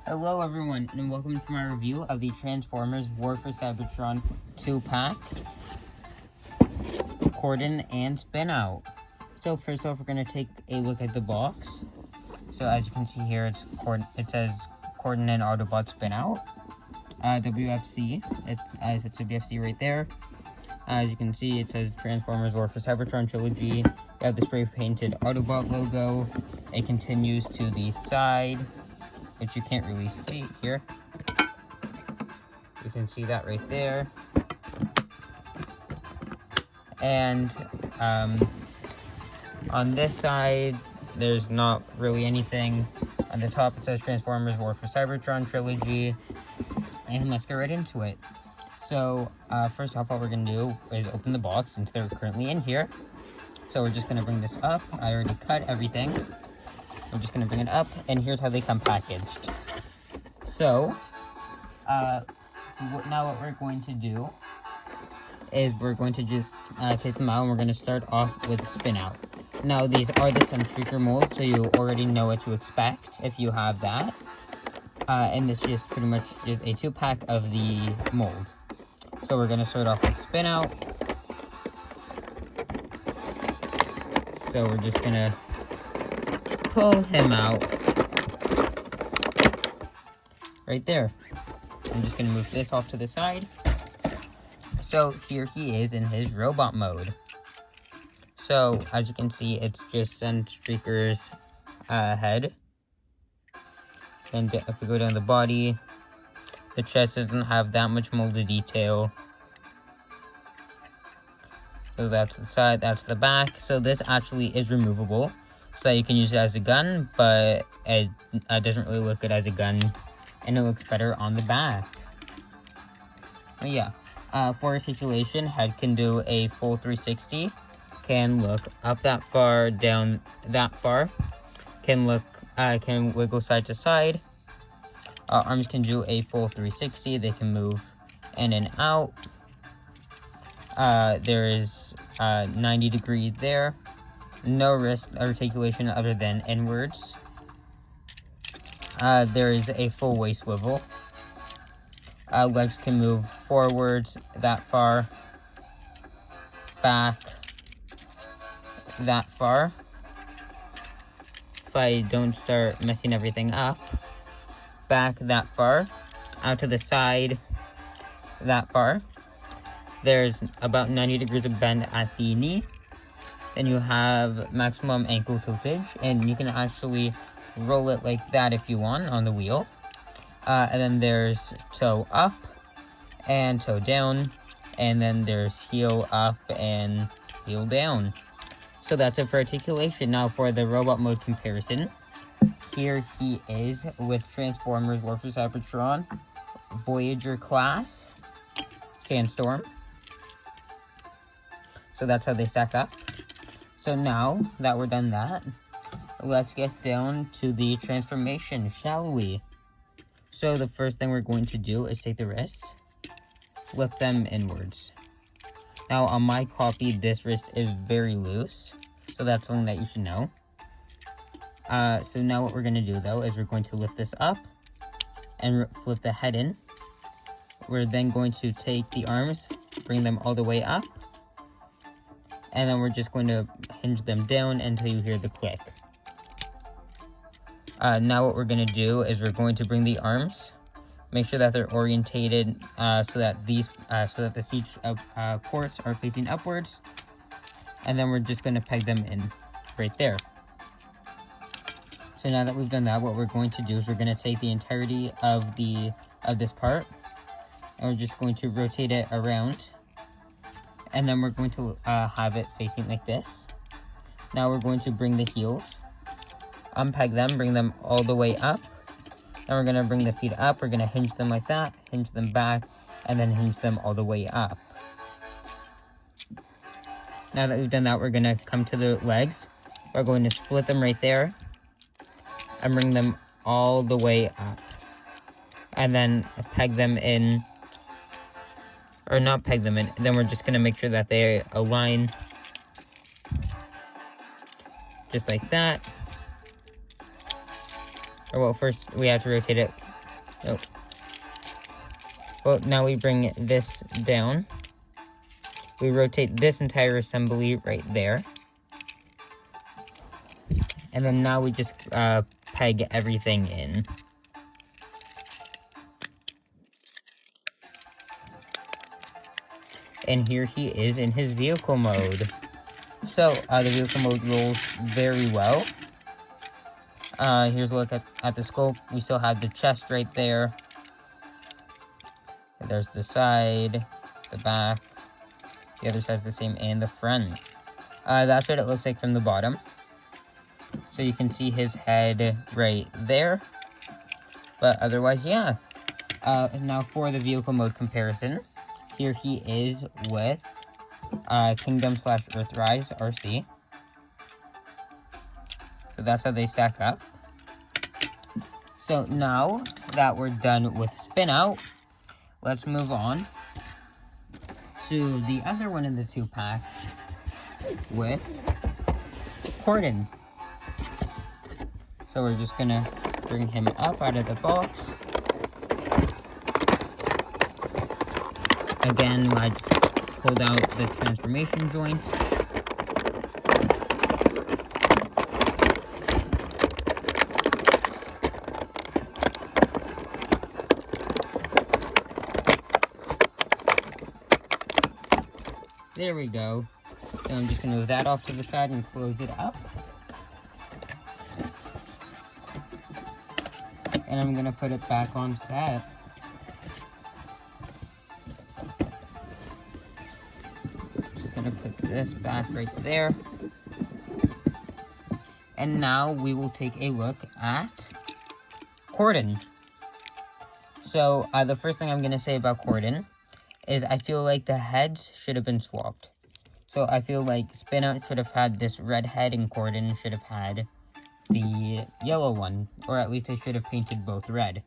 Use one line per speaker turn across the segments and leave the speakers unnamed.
Hello everyone, and welcome to my review of the Transformers War for Cybertron 2-pack, Cordon and Spin Out. So first off, we're going to take a look at the box. So as you can see here, it says Cordon and Autobot Spin Out. WFC, it says WFC right there. As you can see, it says Transformers War for Cybertron Trilogy. You have the spray painted Autobot logo. It continues to the side, which you can't really see here. You can see that right there. And on this side, there's not really anything. On the top, it says Transformers War for Cybertron Trilogy. And let's get right into it. So, first off, what we're going to do is open the box since they're currently in here. So we're just going to bring this up. I already cut everything. We're just going to bring it up, and here's how they come packaged. So, now what we're going to do is we're going to just take them out, and we're going to start off with Spin Out. Now, these are the Sunstreaker mold, so you already know what to expect if you have that. And this is pretty much just a 2-pack of the mold. So we're going to start off with Spin Out. So we're just going to pull him out right there. I'm just going to move this off to the side. So here he is in his robot mode. So as you can see, it's just Sunstreaker's head. And if we go down the body, the chest doesn't have that much molded detail. So that's the side, that's the back. So this actually is removable, so that you can use it as a gun, but it doesn't really look good as a gun, and it looks better on the back. But yeah, for articulation, head can do a full 360, can look up that far, down that far, can wiggle side to side. Arms can do a full 360, they can move in and out. There is 90 degrees there. No wrist articulation other than inwards. There is a full waist swivel. Legs can move forwards that far, back that far. If I don't start messing everything up, back that far, out to the side that far. There's about 90 degrees of bend at the knee. Then you have maximum ankle tiltage, and you can actually roll it like that if you want on the wheel. And then there's toe up and toe down, and then there's heel up and heel down. So that's it for articulation. Now for the robot mode comparison, here he is with Transformers War for Cybertron Voyager class Sandstorm. So that's how they stack up. So now that we're done that, let's get down to the transformation, shall we? So the first thing we're going to do is take the wrist, flip them inwards. Now on my copy, this wrist is very loose, so that's something that you should know. So now what we're going to do though is we're going to lift this up and flip the head in. We're then going to take the arms, bring them all the way up, and then we're just going to hinge them down until you hear the click. Now what we're going to do is we're going to bring the arms, make sure that they're orientated so that the seat ports are facing upwards, and then we're just going to peg them in right there. So now that we've done that, what we're going to do is we're going to take the entirety of this part, and we're just going to rotate it around, and then we're going to have it facing like this. Now we're going to bring the heels, unpeg them, bring them all the way up. Then we're going to bring the feet up, we're going to hinge them like that, hinge them back, and then hinge them all the way up. Now that we've done that, we're going to come to the legs. We're going to split them right there, and bring them all the way up. And then peg them in, or not peg them in, then we're just going to make sure that they align just like that. Or well, first we have to rotate it Nope. Well, now we bring this down. We rotate this entire assembly right there. And then now we just peg everything in. And here he is in his vehicle mode. So, the vehicle mode rolls very well. Here's a look at the scope. We still have the chest right there. There's the side, the back. The other side's the same, and the front. That's what it looks like from the bottom. So you can see his head right there. But otherwise, yeah. Now for the vehicle mode comparison. Here he is with Kingdom/Earthrise RC. So that's how they stack up. So now that we're done with Spin Out, let's move on to the other one in the 2-pack with Cordon. So we're just gonna bring him up out of the box. Again, I just pulled out the transformation joint. There we go. So I'm just going to move that off to the side and close it up. And I'm going to put it back on set. Just going to put this back right there. And now we will take a look at Cordon. So the first thing I'm going to say about Cordon is I feel like the heads should have been swapped. So I feel like Spin Out should have had this red head and Cordon should have had the yellow one. Or at least they should have painted both red.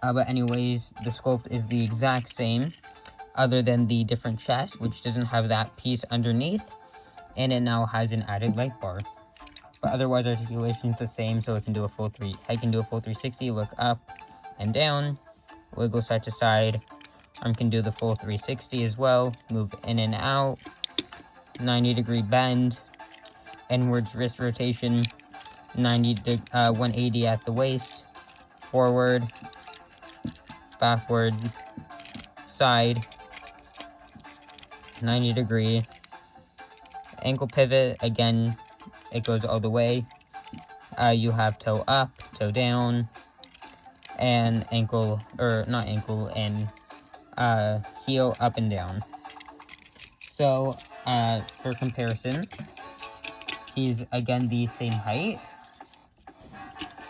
But anyways, the sculpt is the exact same, other than the different chest, which doesn't have that piece underneath. And it now has an added light bar. But otherwise articulation is the same, so it can do a full 360, look up and down, wiggle side to side. Arm can do the full 360 as well, move in and out, 90-degree bend, inwards wrist rotation, 180 at the waist, forward, backward, side, 90-degree, ankle pivot, again, it goes all the way. You have toe up, toe down, and ankle, or not ankle, and heel up and down. So, for comparison, he's again the same height.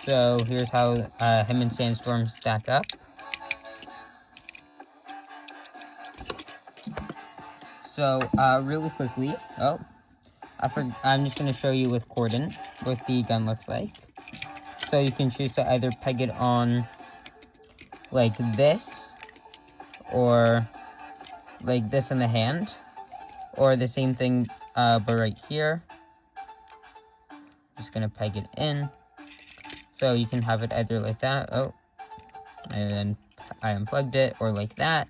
So, here's how him and Sandstorm stack up. So, really quickly, I'm just going to show you with Cordon what the gun looks like. So, you can choose to either peg it on like this, or like this in the hand, or the same thing but right here. Just gonna peg it in, so you can have it either like that, and then I unplugged it, or like that,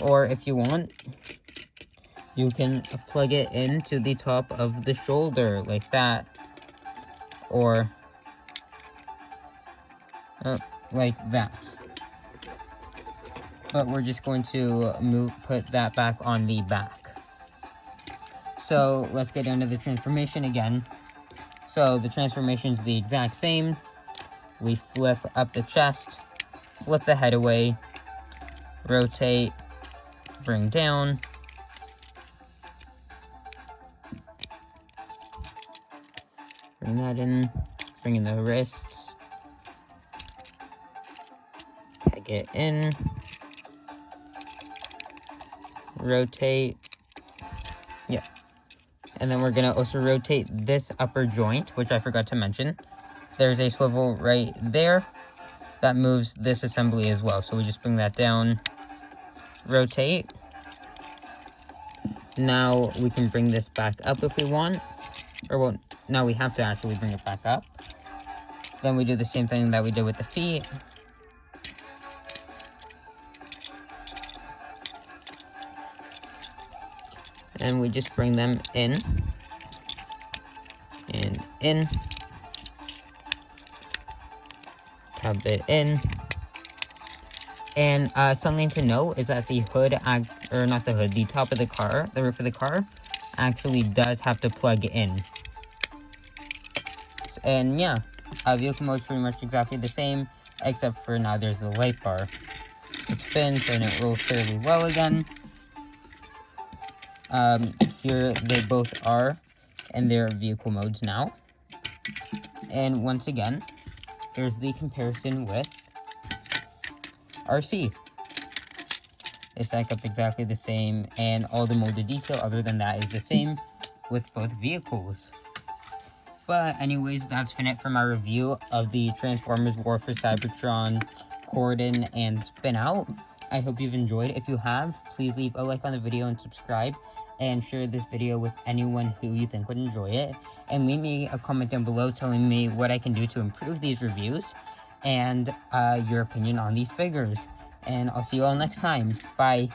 or if you want, you can plug it into the top of the shoulder like that, or like that. But we're just going to put that back on the back. So let's get into the transformation again. So the transformation is the exact same. We flip up the chest, flip the head away, rotate, bring down, bring that in, bring in the wrists, peg it in, rotate, yeah, and then we're gonna also rotate this upper joint, which I forgot to mention. There's a swivel right there that moves this assembly as well, so we just bring that down, rotate. Now we can bring this back up if we want, or well, now we have to actually bring it back up. Then we do the same thing that we did with the feet. And we just bring them in. And in. Tab it in. And something to note is that the hood, or not the hood, the top of the car, the roof of the car, actually does have to plug in. And yeah, vehicle mode is pretty much exactly the same, except for now there's the light bar. It spins and it rolls fairly well again. Here they both are in their vehicle modes now. And once again, here's the comparison with RC. They stack up exactly the same, and all the molded detail other than that is the same with both vehicles. But anyways, that's been it for my review of the Transformers War for Cybertron, Cordon, and Spin Out. I hope you've enjoyed. If you have, please leave a like on the video and subscribe, and share this video with anyone who you think would enjoy it. And leave me a comment down below telling me what I can do to improve these reviews, and your opinion on these figures. And I'll see you all next time. Bye.